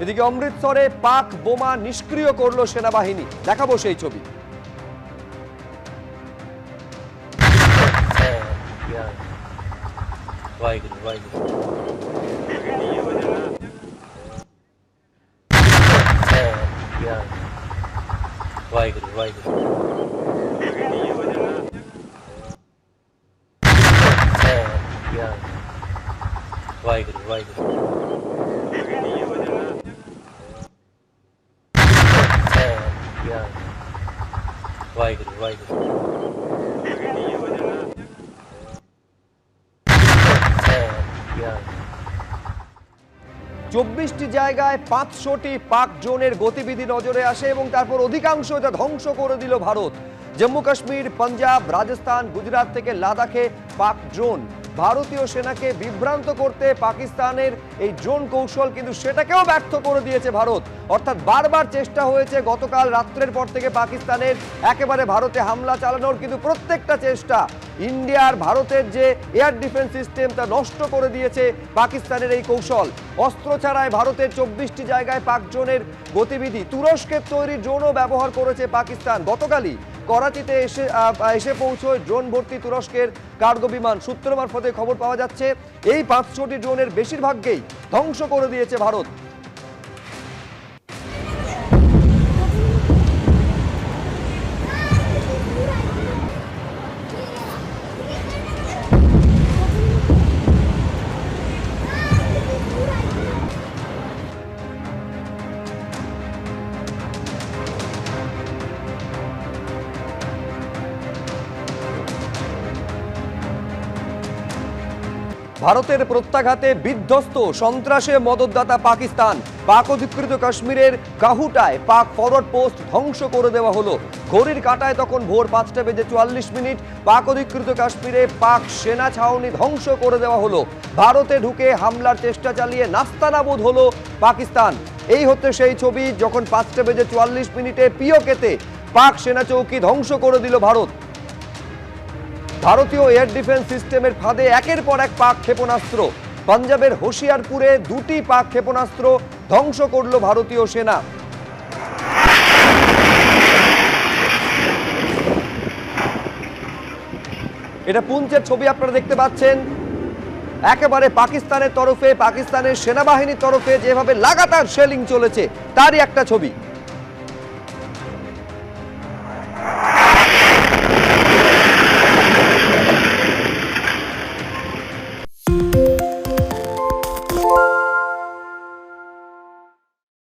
এদিকে অমৃতসরে পাক বোমা নিষ্ক্রিয় করলো সেনাবাহিনী, দেখাবো সেই ছবি। চব্বিশটি জায়গায় 500টি পাক ড্রোনের গতিবিধি নজরে আসে এবং তারপর অধিকাংশ এটা ধ্বংস করে দিল ভারত। জম্মু কাশ্মীর, পাঞ্জাব, রাজস্থান, গুজরাট থেকে লাদাখে পাক ড্রোন। ভারতীয় সেনাকে বিভ্রান্ত করতে পাকিস্তানের এই ড্রোন কৌশল কিন্তু সেটাকেও ব্যর্থ করে দিয়েছে ভারত। অর্থাৎ বারবার চেষ্টা হয়েছে গতকাল রাত্রের পর থেকে পাকিস্তানের একেবারে ভারতে হামলা চালানোর, কিন্তু প্রত্যেকটা চেষ্টা ইন্ডিয়ার ভারতের যে এয়ার ডিফেন্স সিস্টেম তা নষ্ট করে দিয়েছে পাকিস্তানের এই কৌশল। অস্ত্র ছাড়াই ভারতের 24টি জায়গায় পাক ড্রোনের গতিবিধি। তুরস্কের তৈরি ড্রোনও ব্যবহার করেছে পাকিস্তান। গতকালই করাচিতে এসে পৌঁছয় ড্রোন ভর্তি তুরস্কের কার্গো বিমান। সূত্র মারফতে খবর পাওয়া যাচ্ছে এই 500টি ড্রোনের বেশিরভাগকেই ধ্বংস করে দিয়েছে ভারত। ভারতের প্রত্যাঘাতে বিধ্বস্ত সন্ত্রাসে মদতদাতা পাকিস্তান। পাক অধিকৃত কাশ্মীরের কাহুটায় পাক ফরওয়ার্ড পোস্ট ধ্বংস করে দেওয়া হলো। ঘড়ির কাঁটায় তখন ভোর 5:44। পাক অধিকৃত কাশ্মীরে পাক সেনা ছাউনি ধ্বংস করে দেওয়া হলো। ভারতে ঢুকে হামলার চেষ্টা চালিয়ে নাস্তানাবুদ হলো পাকিস্তান। এই হচ্ছে সেই ছবি যখন 5:44 পিওকেতে পাক সেনা চৌকি ধ্বংস করে দিল ভারত। ভারতীয় এয়ার ডিফেন্স সিস্টেমের ফাঁদে একের পর এক পাক ক্ষেপণাস্ত্র। পাঞ্জাবের হোশিয়ারপুরে 2টি পাক ক্ষেপণাস্ত্র ধ্বংস করল ভারতীয় সেনা। এটা পুঞ্চের ছবি আপনারা দেখতে পাচ্ছেন। একেবারে পাকিস্তানের তরফে, পাকিস্তানের সেনাবাহিনীর তরফে যেভাবে লাগাতার শেলিং চলেছে তারই একটা ছবি।